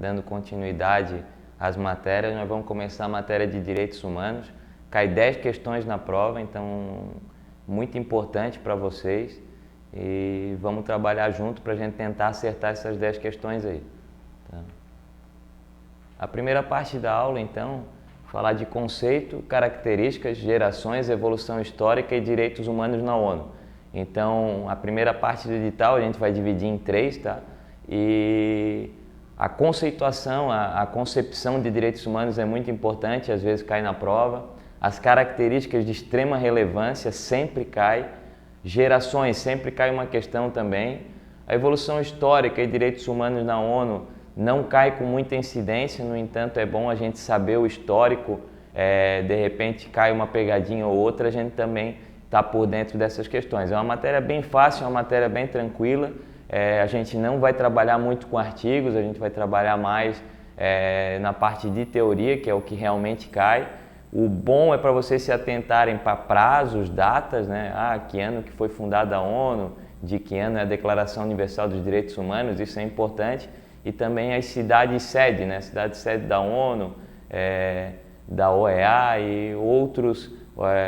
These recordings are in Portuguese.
dando continuidade às matérias, nós vamos começar a matéria de Direitos Humanos. Cai 10 questões na prova, então muito importante para vocês. E vamos trabalhar junto para a gente tentar acertar essas 10 questões aí. Tá? A primeira parte da aula, então, falar de conceito, características, gerações, evolução histórica e direitos humanos na ONU. Então, a primeira parte do edital a gente vai dividir em 3, tá? E a conceituação, a concepção de direitos humanos é muito importante, às vezes cai na prova. As características de extrema relevância sempre cai. Gerações, sempre cai uma questão também. A evolução histórica e direitos humanos na ONU não cai com muita incidência, no entanto é bom a gente saber o histórico, de repente cai uma pegadinha ou outra, a gente também está por dentro dessas questões. É uma matéria bem fácil, é uma matéria bem tranquila, a gente não vai trabalhar muito com artigos, a gente vai trabalhar mais na parte de teoria, que é o que realmente cai. O bom é para vocês se atentarem para prazos, datas, né? Que ano que foi fundada a ONU, de que ano é a Declaração Universal dos Direitos Humanos, isso é importante. E também as cidades-sede, né? Cidade-sede da ONU, da OEA e outros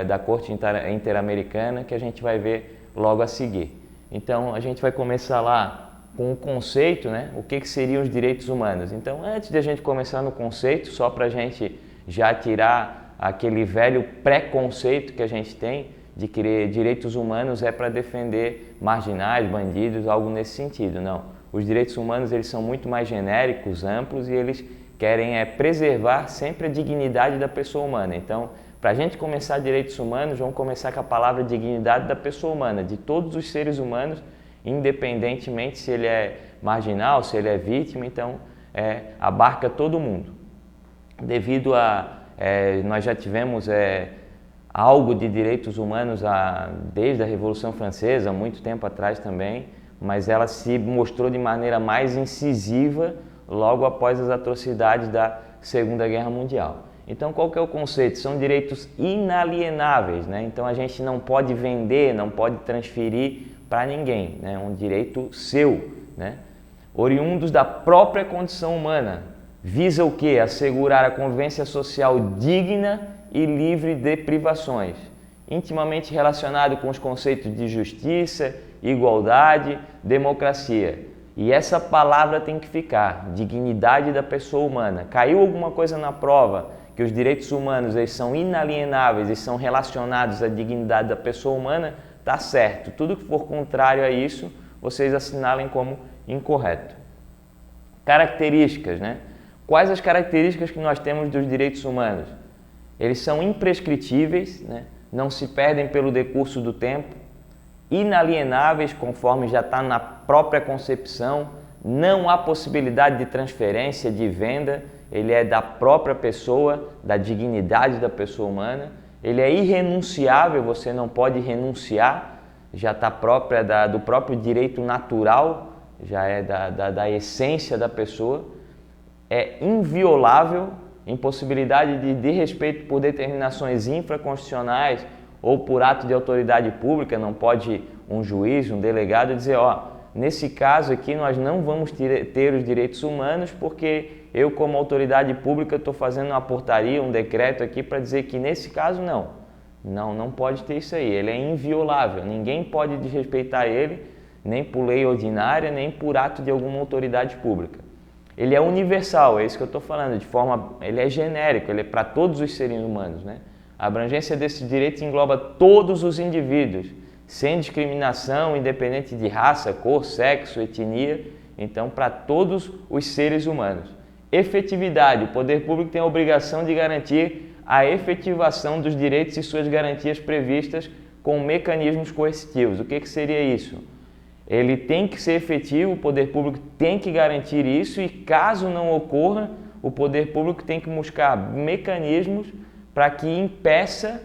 da Corte Interamericana que a gente vai ver logo a seguir. Então, a gente vai começar lá com o conceito, né? O que seriam os direitos humanos. Então, antes de a gente começar no conceito, só para a gente já tirar aquele velho preconceito que a gente tem de que direitos humanos é para defender marginais, bandidos, algo nesse sentido. Não. Os direitos humanos eles são muito mais genéricos, amplos e eles querem preservar sempre a dignidade da pessoa humana. Então, para a gente começar direitos humanos, vamos começar com a palavra dignidade da pessoa humana, de todos os seres humanos, independentemente se ele é marginal, se ele é vítima, então abarca todo mundo. Devido a nós já tivemos algo de direitos humanos desde a Revolução Francesa, há muito tempo atrás também, mas ela se mostrou de maneira mais incisiva logo após as atrocidades da Segunda Guerra Mundial. Então, qual que é o conceito? São direitos inalienáveis, né? Então, a gente não pode vender, não pode transferir para ninguém, né? Um direito seu, né? Oriundos da própria condição humana. Visa o quê? Assegurar a convivência social digna e livre de privações. Intimamente relacionado com os conceitos de justiça, igualdade, democracia. E essa palavra tem que ficar, dignidade da pessoa humana. Caiu alguma coisa na prova que os direitos humanos eles são inalienáveis e são relacionados à dignidade da pessoa humana, tá certo. Tudo que for contrário a isso, vocês assinalem como incorreto. Características, né? Quais as características que nós temos dos direitos humanos? Eles são imprescritíveis, né? Não se perdem pelo decurso do tempo, inalienáveis, conforme já está na própria concepção, não há possibilidade de transferência, de venda, ele é da própria pessoa, da dignidade da pessoa humana, ele é irrenunciável, você não pode renunciar, já está própria do próprio direito natural, já é da essência da pessoa, é inviolável, impossibilidade de desrespeito por determinações infraconstitucionais ou por ato de autoridade pública, não pode um juiz, um delegado dizer, nesse caso aqui nós não vamos ter os direitos humanos porque eu como autoridade pública estou fazendo uma portaria, um decreto aqui para dizer que nesse caso não pode ter isso aí, ele é inviolável, ninguém pode desrespeitar ele, nem por lei ordinária, nem por ato de alguma autoridade pública. Ele é universal, é isso que eu estou falando, ele é genérico, ele é para todos os seres humanos, né? A abrangência desses direitos engloba todos os indivíduos, sem discriminação, independente de raça, cor, sexo, etnia, então para todos os seres humanos. Efetividade, o poder público tem a obrigação de garantir a efetivação dos direitos e suas garantias previstas com mecanismos coercitivos. O que seria isso? Ele tem que ser efetivo, o poder público tem que garantir isso e caso não ocorra, o poder público tem que buscar mecanismos para que impeça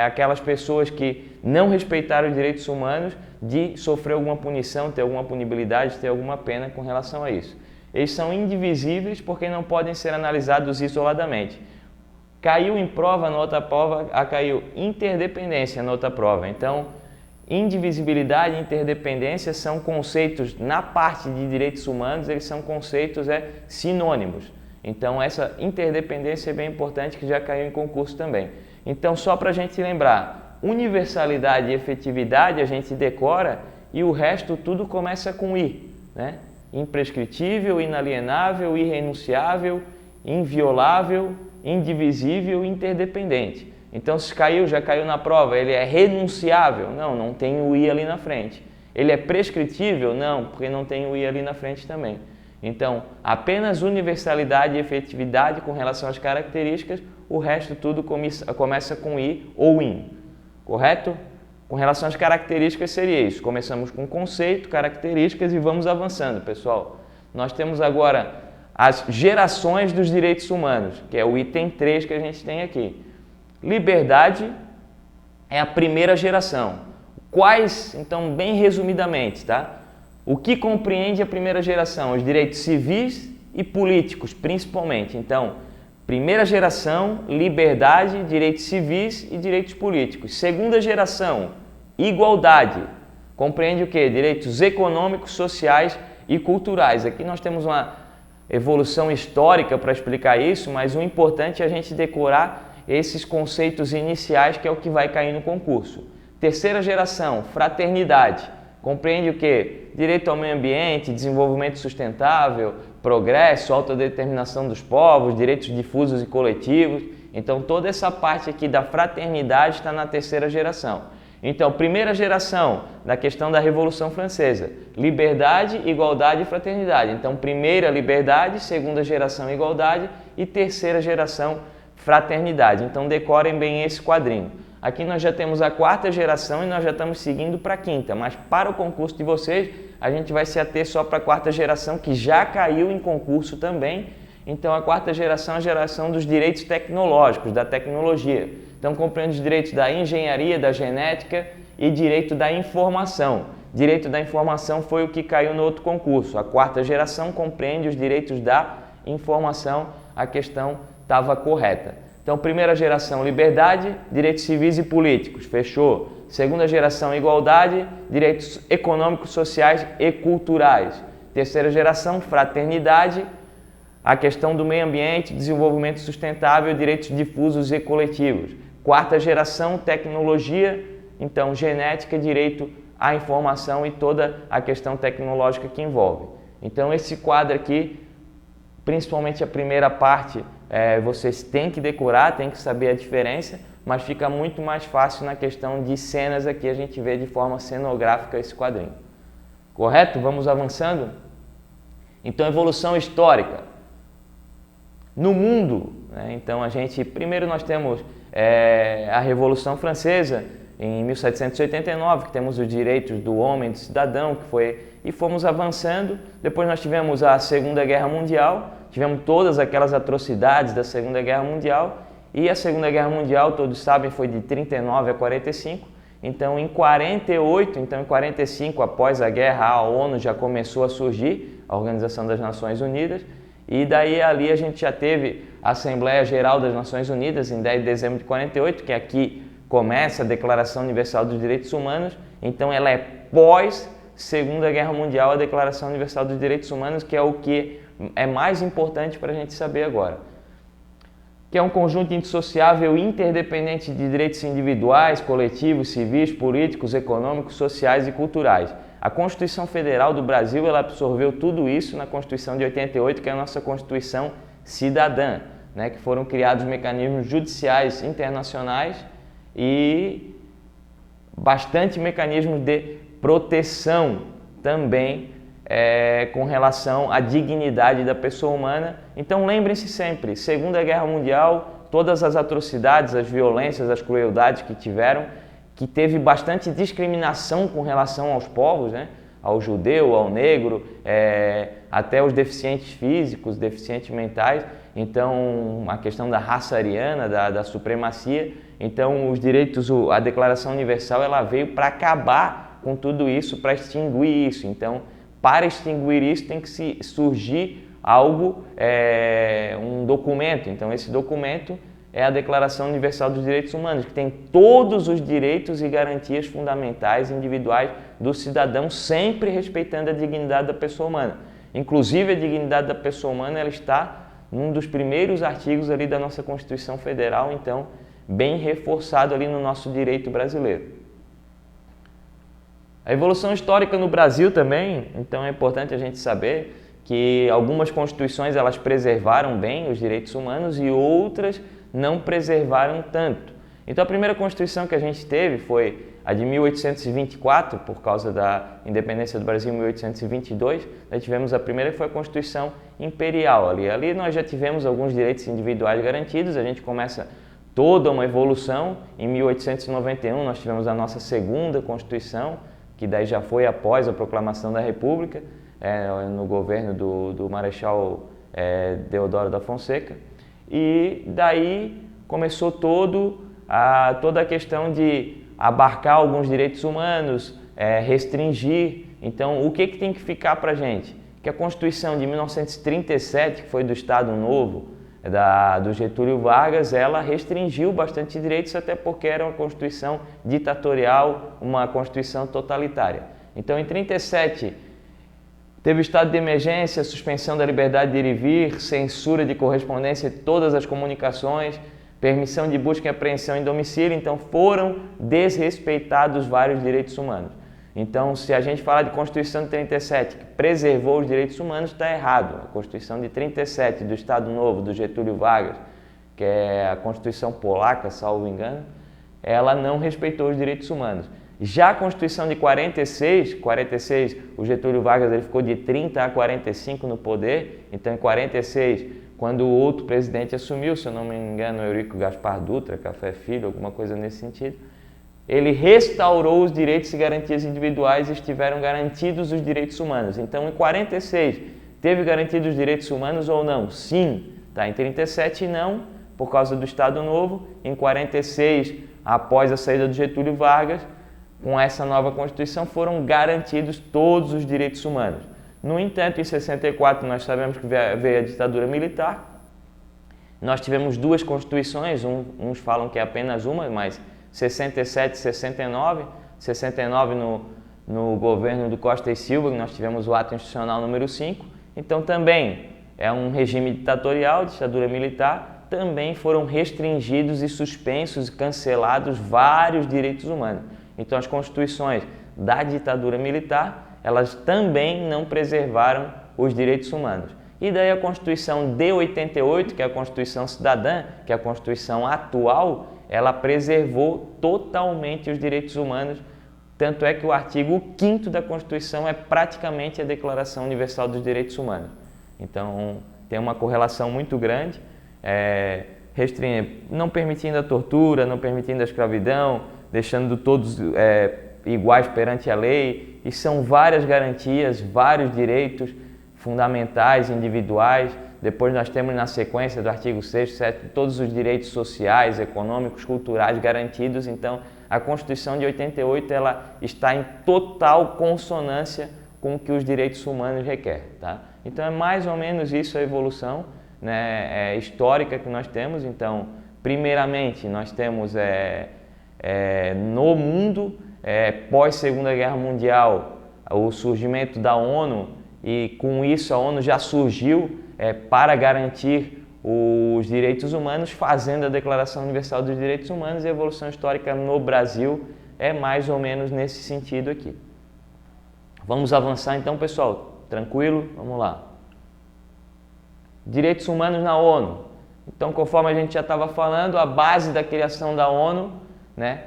aquelas pessoas que não respeitaram os direitos humanos de sofrer alguma punição, ter alguma punibilidade, ter alguma pena com relação a isso. Eles são indivisíveis porque não podem ser analisados isoladamente. Caiu em prova, na outra prova, caiu interdependência na outra prova. Então, indivisibilidade e interdependência são conceitos, na parte de direitos humanos, eles são conceitos sinônimos. Então, essa interdependência é bem importante, que já caiu em concurso também. Então, só para a gente lembrar, universalidade e efetividade a gente decora e o resto tudo começa com I, né? Imprescritível, inalienável, irrenunciável, inviolável, indivisível e interdependente. Então, se caiu, já caiu na prova, ele é renunciável? Não, não tem o I ali na frente. Ele é prescritível? Não, porque não tem o I ali na frente também. Então, apenas universalidade e efetividade com relação às características, o resto tudo começa com I ou IN, correto? Com relação às características seria isso. Começamos com conceito, características e vamos avançando, pessoal. Nós temos agora as gerações dos direitos humanos, que é o item 3 que a gente tem aqui. Liberdade é a primeira geração. Quais, então, bem resumidamente, tá? O que compreende a primeira geração? Os direitos civis e políticos, principalmente. Então, primeira geração, liberdade, direitos civis e direitos políticos. Segunda geração, igualdade. Compreende o quê? Direitos econômicos, sociais e culturais. Aqui nós temos uma evolução histórica para explicar isso, mas o importante é a gente decorar esses conceitos iniciais, que é o que vai cair no concurso. Terceira geração, fraternidade. Compreende o quê? Direito ao meio ambiente, desenvolvimento sustentável, progresso, autodeterminação dos povos, direitos difusos e coletivos. Então, toda essa parte aqui da fraternidade está na terceira geração. Então, primeira geração, da questão da Revolução Francesa, liberdade, igualdade e fraternidade. Então, primeira liberdade, segunda geração igualdade e terceira geração fraternidade. Então, decorem bem esse quadrinho. Aqui nós já temos a quarta geração e nós já estamos seguindo para a quinta, mas para o concurso de vocês, a gente vai se ater só para a quarta geração, que já caiu em concurso também. Então, a quarta geração é a geração dos direitos tecnológicos, da tecnologia. Então, compreende os direitos da engenharia, da genética e direito da informação. Direito da informação foi o que caiu no outro concurso. A quarta geração compreende os direitos da informação, a questão estava correta. Então, primeira geração, liberdade, direitos civis e políticos, fechou. Segunda geração, igualdade, direitos econômicos, sociais e culturais. Terceira geração, fraternidade, a questão do meio ambiente, desenvolvimento sustentável, direitos difusos e coletivos. Quarta geração, tecnologia, então genética, direito à informação e toda a questão tecnológica que envolve. Então, esse quadro aqui, principalmente a primeira parte, vocês têm que decorar, têm que saber a diferença, mas fica muito mais fácil na questão de cenas aqui, a gente vê de forma cenográfica esse quadrinho. Correto? Vamos avançando? Então, evolução histórica. No mundo, né? Então, primeiro nós temos a Revolução Francesa, em 1789, que temos os direitos do homem e do cidadão, e fomos avançando. Depois nós tivemos a Segunda Guerra Mundial, tivemos todas aquelas atrocidades da Segunda Guerra Mundial, e a Segunda Guerra Mundial, todos sabem, foi de 39 a 45. Então, em 48, em 45, após a guerra, a ONU já começou a surgir, a Organização das Nações Unidas, e daí ali a gente já teve a Assembleia Geral das Nações Unidas, em 10 de dezembro de 48, que aqui começa a Declaração Universal dos Direitos Humanos. Então, ela é pós Segunda Guerra Mundial, a Declaração Universal dos Direitos Humanos, que é o que é mais importante para a gente saber agora. Que é um conjunto indissociável e interdependente de direitos individuais, coletivos, civis, políticos, econômicos, sociais e culturais. A Constituição Federal do Brasil, ela absorveu tudo isso na Constituição de 88, que é a nossa Constituição cidadã, né, que foram criados mecanismos judiciais internacionais e bastante mecanismos de proteção também com relação à dignidade da pessoa humana. Então, lembrem-se sempre, Segunda Guerra Mundial, todas as atrocidades, as violências, as crueldades que tiveram, que teve bastante discriminação com relação aos povos, né? Ao judeu, ao negro, até os deficientes físicos, deficientes mentais. Então, a questão da raça ariana, da supremacia. Então, os direitos, a Declaração Universal, ela veio para acabar com tudo isso, para extinguir isso. Então, para extinguir isso, tem que surgir algo, um documento. Então, esse documento é a Declaração Universal dos Direitos Humanos, que tem todos os direitos e garantias fundamentais individuais do cidadão, sempre respeitando a dignidade da pessoa humana. Inclusive, a dignidade da pessoa humana ela está num dos primeiros artigos ali da nossa Constituição Federal, então, bem reforçado ali no nosso direito brasileiro. A evolução histórica no Brasil também, então é importante a gente saber que algumas constituições elas preservaram bem os direitos humanos e outras não preservaram tanto. Então a primeira Constituição que a gente teve foi a de 1824, por causa da independência do Brasil em 1822, nós tivemos a primeira que foi a Constituição Imperial. Ali nós já tivemos alguns direitos individuais garantidos, a gente começa toda uma evolução. Em 1891 nós tivemos a nossa segunda Constituição, que daí já foi após a proclamação da República, no governo do Marechal Deodoro da Fonseca. E daí começou toda a questão de abarcar alguns direitos humanos, restringir. Então, o que tem que ficar para a gente? Que a Constituição de 1937, que foi do Estado Novo, do Getúlio Vargas, ela restringiu bastante direitos, até porque era uma Constituição ditatorial, uma Constituição totalitária. Então, em 1937, teve o estado de emergência, suspensão da liberdade de ir e vir, censura de correspondência de todas as comunicações, permissão de busca e apreensão em domicílio, então foram desrespeitados vários direitos humanos. Então, se a gente falar de Constituição de 37, que preservou os direitos humanos, está errado. A Constituição de 37, do Estado Novo, do Getúlio Vargas, que é a Constituição polaca, salvo engano, ela não respeitou os direitos humanos. Já a Constituição de 46, o Getúlio Vargas ele ficou de 30 a 45 no poder, então em 46, quando o outro presidente assumiu, se eu não me engano, Eurico Gaspar Dutra, Café Filho, alguma coisa nesse sentido, ele restaurou os direitos e garantias individuais e estiveram garantidos os direitos humanos. Então, em 46, teve garantidos os direitos humanos ou não? Sim. Tá? Em 37, não, por causa do Estado Novo. Em 46, após a saída do Getúlio Vargas, com essa nova Constituição, foram garantidos todos os direitos humanos. No entanto, em 64, nós sabemos que veio a ditadura militar. Nós tivemos duas Constituições, uns falam que é apenas uma, mas 67 e 69. 69 no governo do Costa e Silva, que nós tivemos o ato institucional número 5. Então também é um regime ditatorial, ditadura militar, também foram restringidos e suspensos e cancelados vários direitos humanos. Então as constituições da ditadura militar, elas também não preservaram os direitos humanos. E daí a Constituição de 88, que é a Constituição Cidadã, que é a Constituição atual, ela preservou totalmente os direitos humanos, tanto é que o artigo 5º da Constituição é praticamente a Declaração Universal dos Direitos Humanos. Então, tem uma correlação muito grande, não permitindo a tortura, não permitindo a escravidão, deixando todos iguais perante a lei, e são várias garantias, vários direitos fundamentais, individuais. Depois nós temos na sequência do artigo 6º, 7º, todos os direitos sociais, econômicos, culturais garantidos. Então, a Constituição de 88 ela está em total consonância com o que os direitos humanos requerem. Tá? Então, é mais ou menos isso a evolução, né, histórica que nós temos. Então, primeiramente, nós temos no mundo, pós-Segunda Guerra Mundial, o surgimento da ONU, e com isso a ONU já surgiu para garantir os direitos humanos, fazendo a Declaração Universal dos Direitos Humanos, e a evolução histórica no Brasil é mais ou menos nesse sentido aqui. Vamos avançar então, pessoal? Tranquilo? Vamos lá. Direitos humanos na ONU. Então, conforme a gente já estava falando, a base da criação da ONU, né,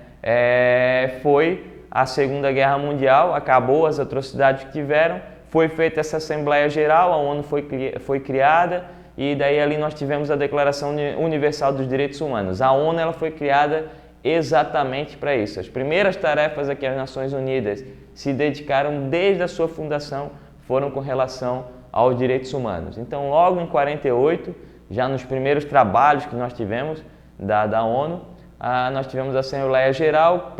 foi a Segunda Guerra Mundial, acabou as atrocidades que tiveram, foi feita essa Assembleia Geral, a ONU foi criada, e daí ali nós tivemos a Declaração Universal dos Direitos Humanos. A ONU ela foi criada exatamente para isso. As primeiras tarefas a que as Nações Unidas se dedicaram desde a sua fundação foram com relação aos direitos humanos. Então, logo em 48, já nos primeiros trabalhos que nós tivemos da ONU, nós tivemos a Assembleia Geral,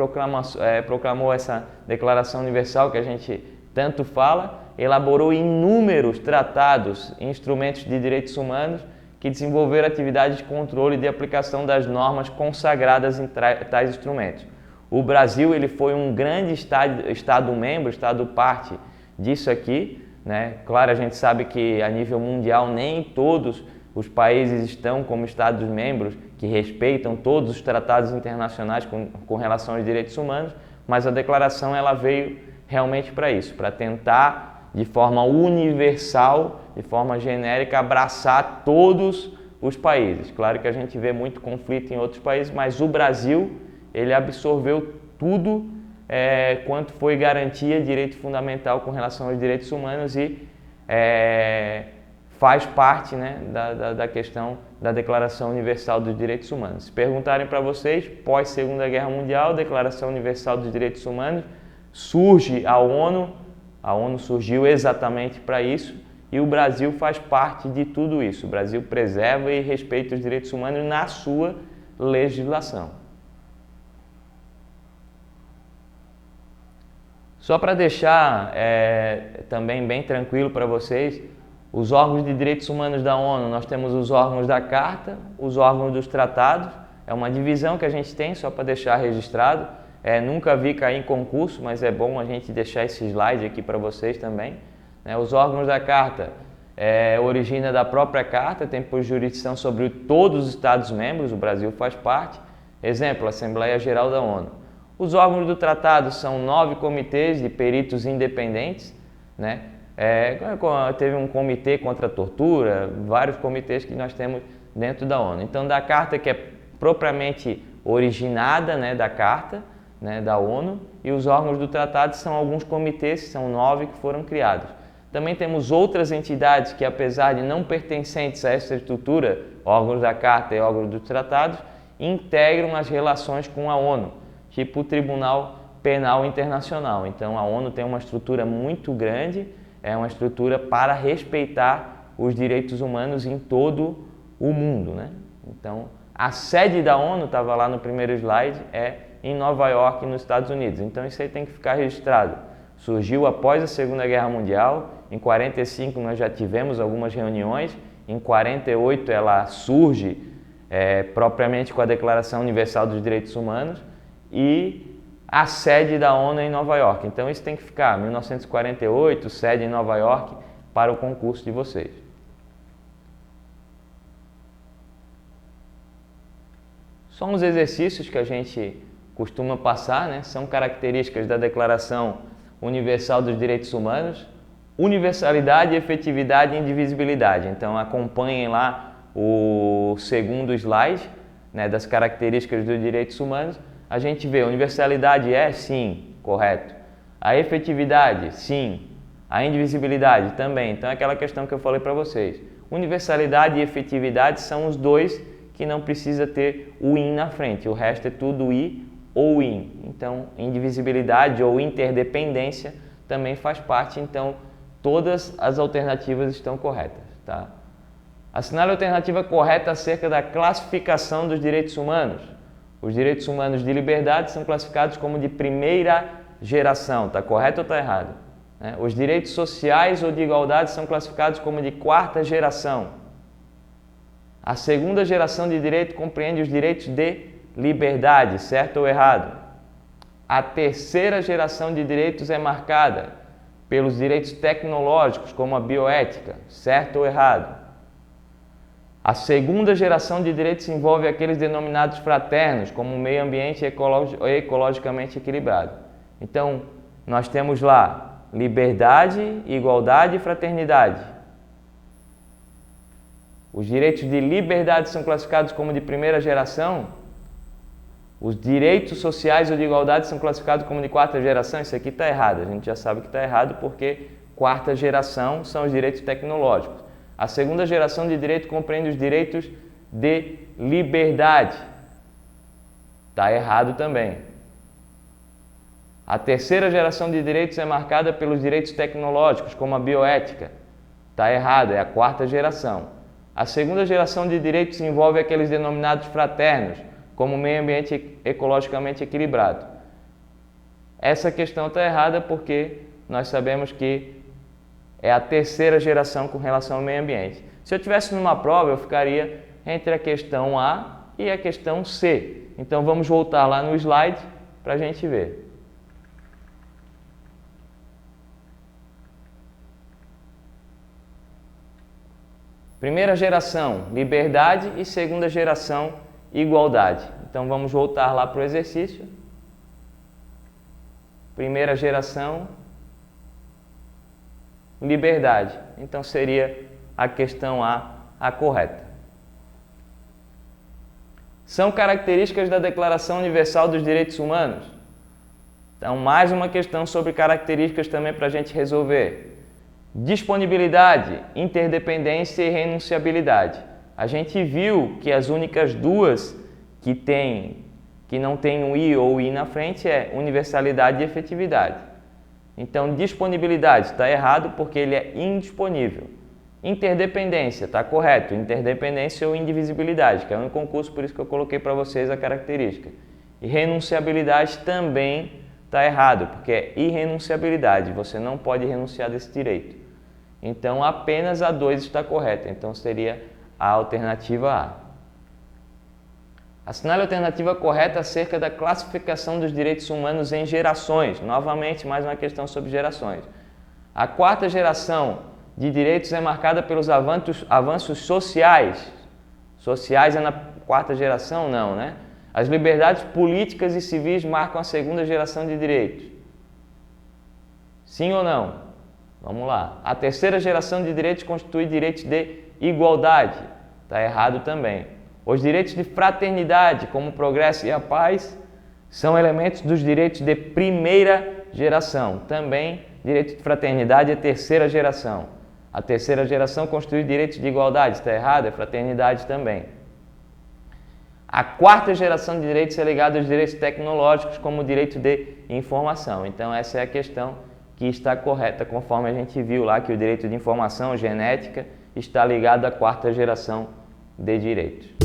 proclamou essa Declaração Universal que a gente tanto fala, elaborou inúmeros tratados e instrumentos de direitos humanos que desenvolveram atividades de controle e de aplicação das normas consagradas em tais instrumentos. O Brasil ele foi um grande Estado-membro, Estado-parte disso aqui, né? Claro, a gente sabe que a nível mundial nem todos os países estão como Estados-membros que respeitam todos os tratados internacionais com relação aos direitos humanos, mas a declaração ela veio realmente para isso, para tentar de forma universal, de forma genérica, abraçar todos os países. Claro que a gente vê muito conflito em outros países, mas o Brasil ele absorveu tudo quanto foi garantia de direito fundamental com relação aos direitos humanos e faz parte, né, da questão da Declaração Universal dos Direitos Humanos. Se perguntarem para vocês, pós Segunda Guerra Mundial, Declaração Universal dos Direitos Humanos, surge a ONU surgiu exatamente para isso e o Brasil faz parte de tudo isso. O Brasil preserva e respeita os direitos humanos na sua legislação. Só para deixar também bem tranquilo para vocês, os órgãos de direitos humanos da ONU, nós temos os órgãos da Carta, os órgãos dos tratados, é uma divisão que a gente tem, só para deixar registrado. Nunca vi cair em concurso, mas é bom a gente deixar esse slide aqui para vocês também. Os órgãos da Carta origina da própria Carta, tem por jurisdição sobre todos os Estados-membros, o Brasil faz parte. Exemplo, Assembleia Geral da ONU. Os órgãos do tratado são 9 comitês de peritos independentes, né? Teve um comitê contra a tortura, vários comitês que nós temos dentro da ONU. Então, da Carta, que é propriamente originada, né, da Carta, né, da ONU, e os órgãos do tratado são alguns comitês, são 9 que foram criados. Também temos outras entidades que, apesar de não pertencentes a essa estrutura, órgãos da Carta e órgãos dos tratados, integram as relações com a ONU, tipo o Tribunal Penal Internacional. Então, a ONU tem uma estrutura muito grande, é uma estrutura para respeitar os direitos humanos em todo o mundo, né? Então, a sede da ONU, estava lá no primeiro slide, é em Nova York, nos Estados Unidos. Então, isso aí tem que ficar registrado. Surgiu após a Segunda Guerra Mundial, em 45 nós já tivemos algumas reuniões, em 48 ela surge propriamente com a Declaração Universal dos Direitos Humanos e a sede da ONU é em Nova York. Então isso tem que ficar, 1948, sede em Nova York, para o concurso de vocês. São os exercícios que a gente costuma passar, né? São características da Declaração Universal dos Direitos Humanos, universalidade, efetividade e indivisibilidade. Então acompanhem lá o segundo slide, né, das características dos direitos humanos. A gente vê, a universalidade sim, correto. A efetividade, sim. A indivisibilidade também. Então é aquela questão que eu falei para vocês. Universalidade e efetividade são os dois que não precisa ter o in na frente. O resto é tudo i ou in. Então, indivisibilidade ou interdependência também faz parte. Então, todas as alternativas estão corretas, tá? Assinale a alternativa correta acerca da classificação dos direitos humanos. Os direitos humanos de liberdade são classificados como de primeira geração. Está correto ou está errado? Os direitos sociais ou de igualdade são classificados como de quarta geração. A segunda geração de direito compreende os direitos de liberdade, certo ou errado? A terceira geração de direitos é marcada pelos direitos tecnológicos, como a bioética, certo ou errado? A segunda geração de direitos envolve aqueles denominados fraternos, como o meio ambiente ecologicamente equilibrado. Então, nós temos lá liberdade, igualdade e fraternidade. Os direitos de liberdade são classificados como de primeira geração. Os direitos sociais ou de igualdade são classificados como de quarta geração. Isso aqui está errado. A gente já sabe que está errado porque quarta geração são os direitos tecnológicos. A segunda geração de direito compreende os direitos de liberdade. Está errado também. A terceira geração de direitos é marcada pelos direitos tecnológicos, como a bioética. Está errado, é a quarta geração. A segunda geração de direitos envolve aqueles denominados fraternos, como o meio ambiente ecologicamente equilibrado. Essa questão está errada porque nós sabemos que é a terceira geração com relação ao meio ambiente. Se eu tivesse numa prova, eu ficaria entre a questão A e a questão C. Então vamos voltar lá no slide para a gente ver. Primeira geração, liberdade, e segunda geração, igualdade. Então vamos voltar lá para o exercício. Primeira geração, liberdade. Então seria a questão a correta. São características da Declaração Universal dos Direitos Humanos? Então, mais uma questão sobre características também para a gente resolver. Disponibilidade, interdependência e renunciabilidade. A gente viu que as únicas duas que não tem um I ou I na frente é universalidade e efetividade. Então, disponibilidade está errado porque ele é indisponível. Interdependência, está correto. Interdependência ou indivisibilidade, que é um concurso, por isso que eu coloquei para vocês a característica. E renunciabilidade também está errado, porque é irrenunciabilidade. Você não pode renunciar desse direito. Então, apenas a 2 está correta. Então, seria a alternativa A. Assinale a alternativa correta acerca da classificação dos direitos humanos em gerações. Novamente, mais uma questão sobre gerações. A quarta geração de direitos é marcada pelos avanços sociais. Sociais é na quarta geração? Não, né? As liberdades políticas e civis marcam a segunda geração de direitos. Sim ou não? Vamos lá. A terceira geração de direitos constitui direitos de igualdade. Está errado também. Os direitos de fraternidade, como o progresso e a paz, são elementos dos direitos de primeira geração. Também, direito de fraternidade é terceira geração. A terceira geração constitui direitos de igualdade. Está errado? É fraternidade também. A quarta geração de direitos é ligada aos direitos tecnológicos, como o direito de informação. Então, essa é a questão que está correta, conforme a gente viu lá que o direito de informação, genética, está ligado à quarta geração de direitos.